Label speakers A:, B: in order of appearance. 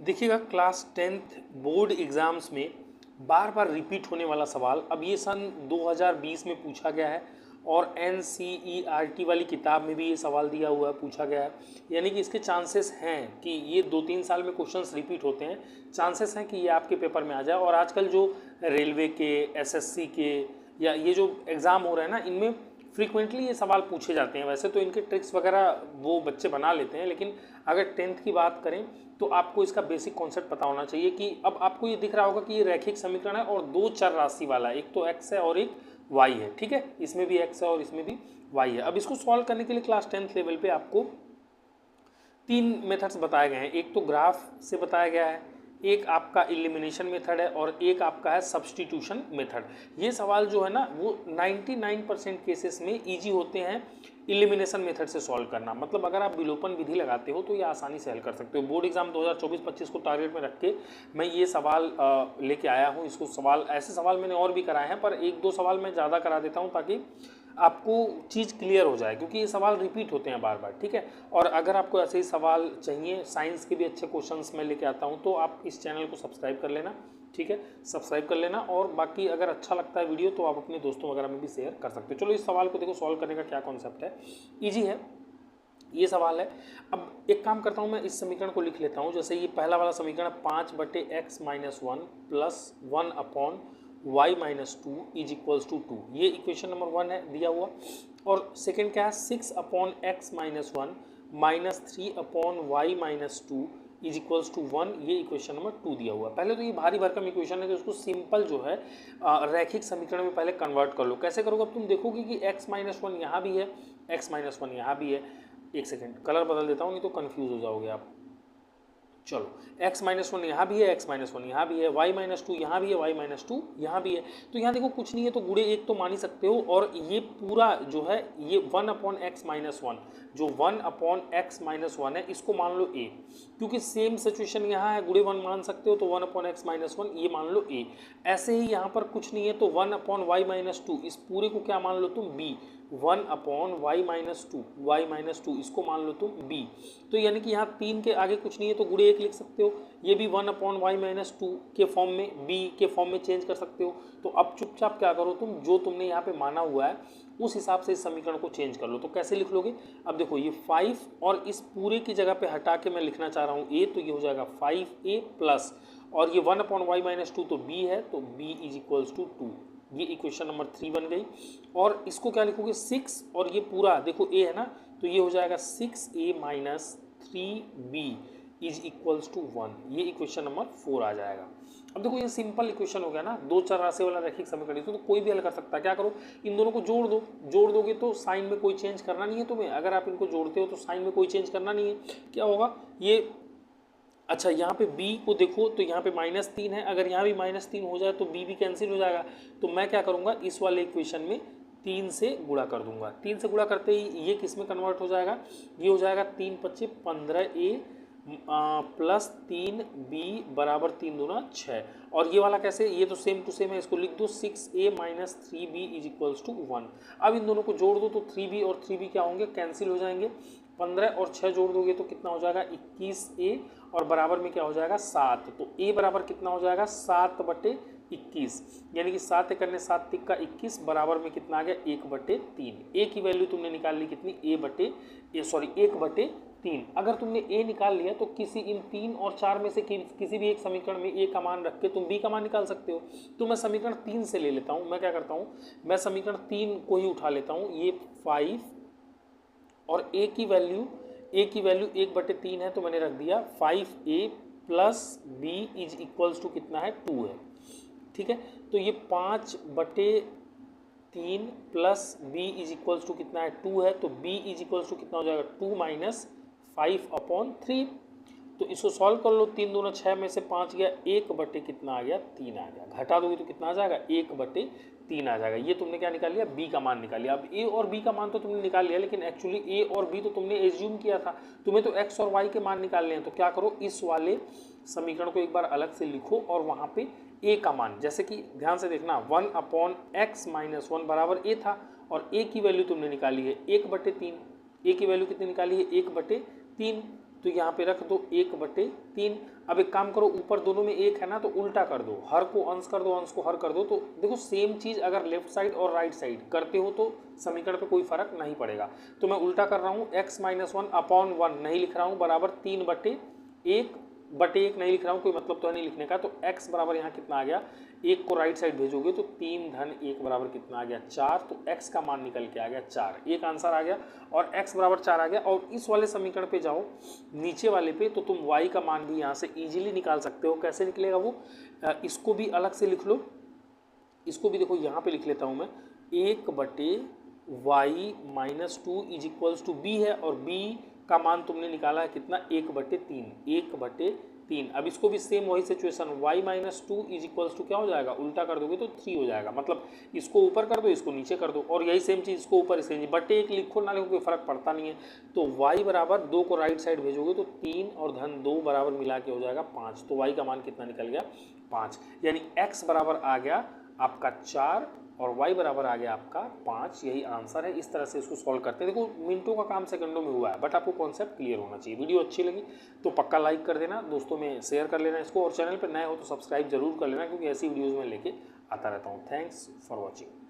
A: देखिएगा class 10th board exams में बार बार repeat होने वाला सवाल अब ये सन 2020 में पूछा गया है और NCERT वाली किताब में भी ये सवाल दिया हुआ है, पूछा गया है। यानी कि इसके चांसेस हैं कि ये 2-3 साल में क्वेश्चंस रिपीट होते हैं, चांसेस हैं कि ये आपके पेपर में आ जाए। और आजकल जो रेलवे के, SSC के या ये जो एग्ज़ाम हो रहे हैं ना, इनमें फ्रीक्वेंटली ये सवाल पूछे जाते हैं। वैसे तो इनके ट्रिक्स वगैरह वो बच्चे बना लेते हैं, लेकिन अगर 10th की बात करें तो आपको इसका बेसिक कॉन्सेप्ट पता होना चाहिए कि अब आपको ये दिख रहा होगा कि ये रैखिक समीकरण है और दो चर राशि वाला है, एक तो x है और एक y है। ठीक है, इसमें भी x है और इसमें भी y है। अब इसको सॉल्व करने के लिए क्लास 10th लेवल पे आपको 3 मेथड्स बताए गए हैं। एक तो ग्राफ से बताया गया है, एक आपका एलिमिनेशन मेथड है और एक आपका है सब्स्टिट्यूशन मेथड। ये सवाल जो है ना वो 99% केसेस में इजी होते हैं एलिमिनेशन मेथड से सॉल्व करना। मतलब अगर आप विलोपन विधि लगाते हो तो ये आसानी से हल कर सकते हो। बोर्ड एग्जाम 2024-25 को टारगेट में रख के मैं ये सवाल लेके आया हूँ। इसको सवाल, ऐसे सवाल मैंने और भी कराए हैं, पर एक दो सवाल मैं ज़्यादा करा देता हूँ ताकि आपको चीज़ क्लियर हो जाए, क्योंकि ये सवाल रिपीट होते हैं बार बार। ठीक है, और अगर आपको ऐसे ही सवाल चाहिए, साइंस के भी अच्छे क्वेश्चंस मैं लेके आता हूँ, तो आप इस चैनल को सब्सक्राइब कर लेना। ठीक है, सब्सक्राइब कर लेना। और बाकी अगर अच्छा लगता है वीडियो तो आप अपने दोस्तों वगैरह में भी शेयर कर सकते हो। चलो इस सवाल को देखो, सॉल्व करने का क्या कॉन्सेप्ट है, ईजी है ये सवाल है। अब एक काम करता हूँ, मैं इस समीकरण को लिख लेता हूँ। जैसे ये पहला वाला समीकरण 5/x-1 plus 1/y-2 is equals to 2, ये इक्वेशन नंबर 1 है दिया हुआ। और सेकेंड क्या है, 6/x-1 minus 3/y-2 is equals to 1, ये इक्वेशन नंबर 2 दिया हुआ। पहले तो ये भारी भरकम इक्वेशन है, तो उसको सिंपल जो है रैखिक समीकरण में पहले कन्वर्ट कर लो। कैसे करोगे, अब तुम देखोगे कि x-1 यहाँ भी है, x-1 यहाँ भी है। एक सेकेंड, कलर बदल देता हूँ नहीं तो कंफ्यूज हो जाओगे आप। चलो, x-1 यहाँ भी है, x-1 यहाँ भी है, y-2 यहाँ भी है, y-2 यहाँ भी है। तो यहाँ देखो कुछ नहीं है तो गुणे एक तो मान ही सकते हो। और ये पूरा जो है ये 1/x-1, जो 1/x-1 है इसको मान लो a, क्योंकि सेम सिचुएशन यहाँ है, गुणे 1 मान सकते हो तो 1/x-1 ये मान लो a। ऐसे ही यहाँ पर कुछ नहीं है तो 1/y-2, इस पूरे को क्या मान लो तुम b, 1/y-2 इसको मान लो तुम b। तो यानी कि यहाँ 3 के आगे कुछ नहीं है तो गुणे 1 लिख सकते हो। ये भी 1/y-2 के फॉर्म में, b के फॉर्म में चेंज कर सकते हो। तो अब चुपचाप क्या करो तुम, जो तुमने यहाँ पे माना हुआ है उस हिसाब से इस समीकरण को चेंज कर लो। तो कैसे लिख लोगे, अब देखो ये 5 और इस पूरे की जगह पे हटा के मैं लिखना चाह रहा हूँ a, तो ये हो जाएगा 5a प्लस, और ये 1/y-2 तो b है, तो b इज इक्वल्स टू 2, ये इक्वेशन नंबर 3 बन गई। और इसको क्या लिखोगे, 6 और ये पूरा देखो a है ना, तो ये हो जाएगा 6a minus 3b is equals to 1, ये इक्वेशन नंबर 4 आ जाएगा। अब देखो ये सिंपल इक्वेशन हो गया ना, दो चर राशि वाला रैखिक समीकरण, तो कोई भी हल कर सकता है। क्या करो, इन दोनों को जोड़ दो, जोड़ दोगे तो साइन में कोई चेंज करना नहीं है तुम्हें। अगर आप इनको जोड़ते हो तो साइन में कोई चेंज करना नहीं है। क्या होगा ये, अच्छा यहाँ पे b को देखो तो यहाँ पे -3 है, अगर यहाँ भी -3 हो जाए तो b भी कैंसिल हो जाएगा। तो मैं क्या करूँगा, इस वाले इक्वेशन में 3 से गुणा कर दूंगा। 3 से गुणा करते ही ये किस में कन्वर्ट हो जाएगा, ये हो जाएगा 3×5 = 15a प्लस 3b बराबर 3 दूना 6। और ये वाला कैसे, ये तो सेम टू सेम है, इसको लिख दो 6a minus 3b is equals to 1। अब इन दोनों को जोड़ दो तो 3b और 3b क्या होंगे, कैंसिल हो जाएंगे। 15 और 6 जोड़ दोगे तो कितना हो जाएगा, 21a, और बराबर में क्या हो जाएगा 7। तो a बराबर कितना हो जाएगा, 7/21, यानी कि 7 करने 7 तिक्का 21 बराबर में कितना आ गया, 1/3। a की वैल्यू तुमने निकाल ली कितनी, 1/3। अगर तुमने a निकाल लिया तो किसी इन 3 और 4 में से किसी भी एक समीकरण में a का मान रख के तुम b का मान निकाल सकते हो। तो मैं समीकरण 3 से ले लेता हूँ। मैं क्या करता हूँ, मैं समीकरण 3 को ही उठा लेता हूँ। ये 5 और a की वैल्यू 1/3 है, तो मैंने रख दिया 5a plus b is equals to कितना है, 2 है। ठीक है, तो ये 5/3 plus b is equals to कितना है, 2 है। तो b इज इक्वल्स टू कितना हो जाएगा, 2 माइनस 5/3। तो इसको सॉल्व कर लो, 3 दूना 6 में से 5 गया, 1/, कितना आ गया, 3 आ गया। घटा दोगे तो कितना आ जाएगा, 1/3 आ जाएगा। ये तुमने क्या निकाल लिया, b का मान निकाल लिया। अब a और b का मान तो तुमने निकाल लिया, लेकिन एक्चुअली a और b तो तुमने एज्यूम किया था, तुम्हें तो x और y के मान निकालने हैं। तो क्या करो, इस वाले समीकरण को एक बार अलग से लिखो और वहाँ पे a का मान, जैसे कि ध्यान से देखना, 1/x-1 बराबर a था, और a की वैल्यू तुमने निकाली है 1/3। a की वैल्यू कितनी निकाली है, 1/3। तो तो यहाँ पे रख दो 1/3। अब एक काम करो, ऊपर दोनों में 1 है ना, तो उल्टा कर दो, हर को अंश कर दो, अंश को हर कर दो। तो देखो सेम चीज़ अगर लेफ्ट साइड और राइट साइड करते हो तो समीकरण पे कोई फर्क नहीं पड़ेगा। तो मैं उल्टा कर रहा हूँ, x-1/1 नहीं लिख रहा हूँ, बराबर 3/1 नहीं लिख रहा हूँ, कोई मतलब तो है नहीं लिखने का। तो x बराबर यहाँ कितना आ गया, 1 को राइट साइड भेजोगे तो 3-1 बराबर कितना आ गया 4। तो x का मान निकल के आ गया 4, एक आंसर आ गया और x बराबर 4 आ गया। और इस वाले समीकरण पे जाओ, नीचे वाले पे, तो तुम y का मान भी यहाँ से इजीली निकाल सकते हो। कैसे निकलेगा वो, इसको भी अलग से लिख लो, इसको भी देखो यहाँ पे लिख लेता हूँ मैं, 1/y-2 is equals to b है, और b का मान तुमने निकाला है कितना, 1/3। अब इसको भी सेम वही situation, y-2 is equals to क्या हो जाएगा, उल्टा कर दोगे तो 3 हो जाएगा। मतलब इसको ऊपर कर दो, इसको नीचे कर दो, और यही सेम चीज़ इसको ऊपर इसके नीचे, /1 लिखो ना लिखो कोई फर्क पड़ता नहीं है। तो y बराबर 2 को राइट साइड भेजोगे तो 3 और धन 2 बराबर मिला के हो जाएगा 5। तो y का मान कितना निकल गया 5, यानी x बराबर आ गया आपका 4 और y बराबर आ गया आपका 5। यही आंसर है। इस तरह से इसको सॉल्व करते हैं। देखो मिनटों का काम सेकंडों में हुआ है, बट आपको कॉन्सेप्ट क्लियर होना चाहिए। वीडियो अच्छी लगी तो पक्का लाइक कर देना, दोस्तों में शेयर कर लेना इसको, और चैनल पर नए हो तो सब्सक्राइब जरूर कर लेना, क्योंकि ऐसी वीडियोज़ में लेके आता रहता हूँ। Thanks for watching.